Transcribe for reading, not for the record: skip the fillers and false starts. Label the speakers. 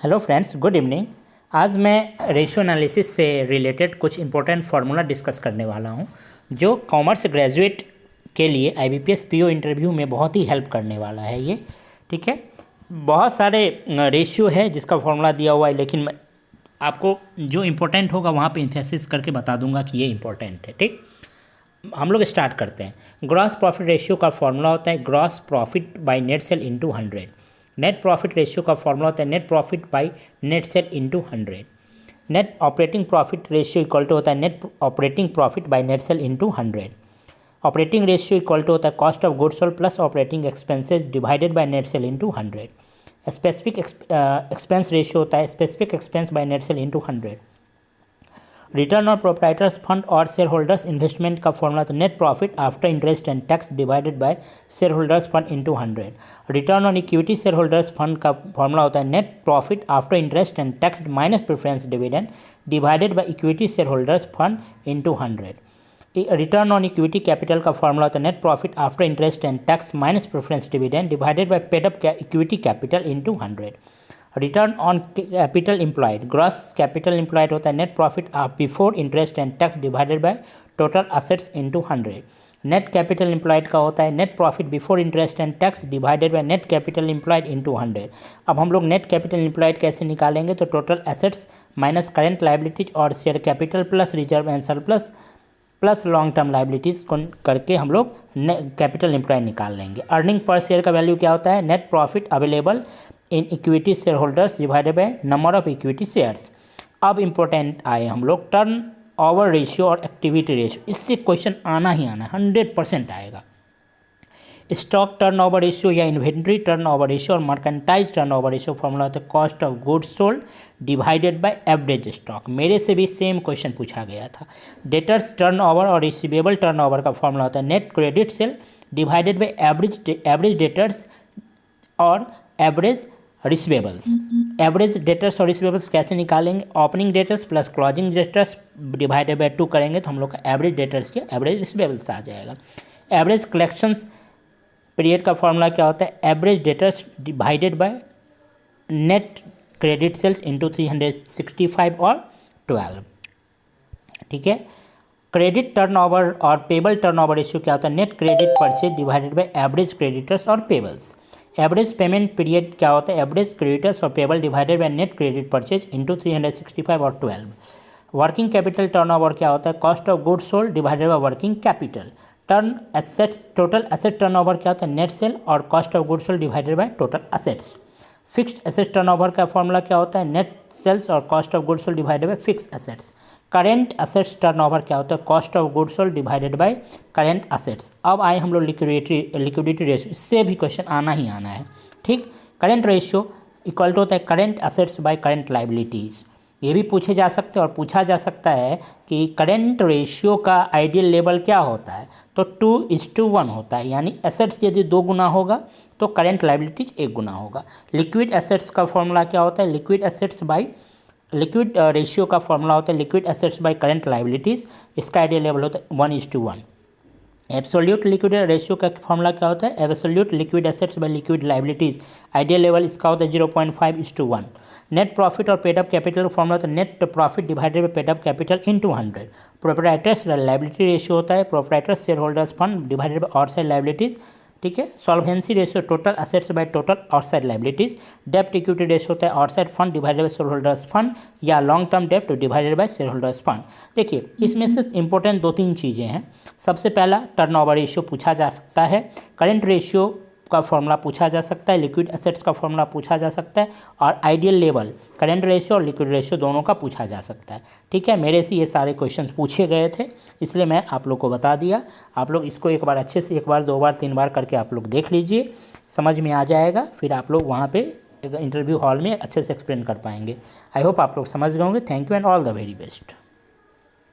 Speaker 1: Hello friends, good evening. आज मैं ratio analysis से रिलेटेड कुछ इंपॉर्टेंट फार्मूला डिस्कस करने वाला हूं, जो कॉमर्स ग्रेजुएट के लिए आईबीपीएस पीओ इंटरव्यू में बहुत ही हेल्प करने वाला है ये। ठीक है, बहुत सारे रेशियो है जिसका फार्मूला दिया हुआ है, लेकिन मैं आपको जो इम्पोर्टेंट होगा वहाँ पे एम्फेसिस करके बता दूंगा कि ये इम्पोर्टेंट है। ठीक, हम लोग स्टार्ट करते हैं। ग्रॉस प्रॉफिट रेशियो का फॉर्मूला होता है gross profit by net sale into 100। Net profit ratio का फॉर्मूला होता है net profit by net sale into 100। Net operating profit ratio equal to होता है net operating profit by net sale into 100। Operating ratio equal to होता है cost of goods sold plus operating expenses divided by net sale into 100। Specific expense ratio होता है specific expense bye net sale into 100। Return on proprietors fund और share holders investment का formula तो net profit after interest and tax divided by share holders fund into 100। Return on equity share holders fund का formula होता है net profit after interest and tax minus preference dividend divided by equity share holders fund into 100। Return on equity capital का formula होता है net profit after interest and tax minus preference dividend divided by paid up equity capital into 100। Return on capital employed gross capital employed होता है net profit before interest and tax divided by total assets into 100। Net capital employed का होता है net profit before interest and tax divided by net capital employed into 100। अब हम लोग net capital employed कैसे निकालेंगे, तो total assets minus current liabilities और share capital plus reserve and surplus plus long term liabilities को करके हम लोग कैपिटल एम्प्लॉयड निकाल लेंगे। अर्निंग पर शेयर का वैल्यू क्या होता है, net profit available in equity share holders divided by number of equity shares. अब इम्पोर्टेंट आए हम लोग टर्न ओवर रेशियो और एक्टिविटी रेशियो। इससे क्वेश्चन आना ही आना है, 100% आएगा। स्टॉक टर्न ओवर रेशियो या इन्वेंट्री टर्न ओवर रेशियो और merchandise turn over ratio formula होता है cost of goods sold divided by average stock. मेरे से भी सेम क्वेश्चन पूछा गया था। डेटर्स टर्न ओवर और रिसीवेबल टर्न ओवर का फॉर्मूला होता है net credit sale divided by average debtors और एवरेज रिसीवेबल्स। एवरेज डेटर्स और रिसीवेबल्स कैसे निकालेंगे, opening debtors plus closing debtors divided by 2 करेंगे तो हम लोग का एवरेज डेटर्स या एवरेज रिसीवेबल्स आ जाएगा। एवरेज कलेक्शंस पीरियड का फॉर्मूला क्या होता है, average debtors divided by net credit sales into 365 और 12। ठीक है। क्रेडिट टर्नओवर और पेबल टर्नओवर रेशियो क्या होता है, net credit purchase divided by average creditors और पेबल्स। एवरेज पेमेंट पीरियड क्या होता है, एवरेज क्रेडिटर्स और payable divided by net credit purchase into 365 और 12। वर्किंग कैपिटल टर्नओवर क्या होता है, cost of goods sold divided by working capital. Turn assets total asset turnover क्या होता है, नेट सेल और cost of goods sold divided by total assets. Fixed asset turnover का formula क्या होता है, नेट सेल्स और cost of goods sold divided by fixed assets. Current assets turnover क्या होता है, cost of goods sold divided by current assets. अब आए हम लोग लिक्विडिटी रेशियो। इससे भी क्वेश्चन आना ही आना है। ठीक, करेंट रेशियो इक्वल टू होता है current assets bye current liabilities. ये भी पूछे जा सकते हैं और पूछा जा सकता है कि करेंट रेशियो का आइडियल लेवल क्या होता है, तो 2:1 होता है। यानी एसेट्स यदि 2 गुना होगा तो करेंट लाइबिलिटीज 1 गुना होगा। लिक्विड एसेट्स का फॉर्मूला क्या होता है, liquid assets by liquid ratio का फॉर्मूला होता है liquid assets bye current liabilities. इसका आइडियल लेवल होता है 1:1। एब्सोल्यूट लिक्विड रेशियो का फॉर्मूला क्या होता है, absolute liquid assets by liquid liabilities. Ideal level इसका होता है 0.5:1। नेट प्रॉफिट और पेड अप कैपिटल का फॉर्मूला होता है net profit divided by paid up capital into 100। Proprietors liability ratio होता है proprietors share holders fund divided by outside liabilities. ठीक है। Solvency ratio total assets by total outside liabilities. डेप्ट equity ratio होता है outside fund divided by share holders fund या long term डेप्ट divided by share holders fund. देखिए, इसमें से इंपॉर्टेंट 2-3 चीज़ें हैं। सबसे पहला टर्नओवर रेशियो पूछा जा सकता है, करेंट रेशियो का फॉर्मूला पूछा जा सकता है, लिक्विड एसेट्स का फॉर्मूला पूछा जा सकता है और आइडियल लेवल करेंट रेशियो और लिक्विड रेशियो दोनों का पूछा जा सकता है। ठीक है, मेरे से ये सारे क्वेश्चंस पूछे गए थे, इसलिए मैं आप लोग को बता दिया। आप लोग इसको एक बार अच्छे से 1 बार 2 बार 3 बार करके आप लोग देख लीजिए, समझ में आ जाएगा। फिर आप लोग वहाँ पे इंटरव्यू हॉल में अच्छे से एक्सप्लेन कर पाएंगे। आई होप आप लोग समझ गए होंगे। Thank you and all the very best.